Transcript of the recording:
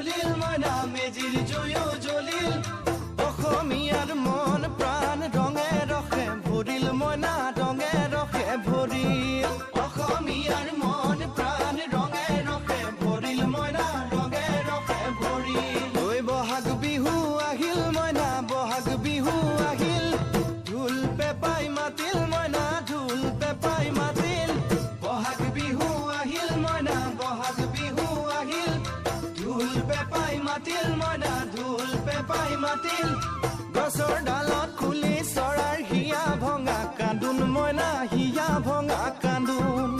জ্বলিল মইনা মেজিৰ জুয়ো জ্বলিল অসমীয়াৰ মন প্ৰাণ ৰঙে ৰখে ভৰিল মইনা ৰঙে ৰখে ভৰিল অসমীয়াৰ মন প্ৰাণ ৰঙে ৰখে ভৰিল মইনা ৰঙে ৰখে ভৰিল ঐ বহাগ বিহু আহিল মইনা বহাগ বিহু আহিল ঢোল পেপাই মাতিল মইনা ঢোল পেপাই মাতিল বহাগ বিহু আহিল মইনা বহাগ বিহু আহিল ঢোল পেপাই মাতিল মইনা ঢোল পেপাই মাতিল গছৰ ডালত খুলি চৰাৰ হিয়া ভঙা কান্দোন মইনা হিয়া ভঙা কান্দোন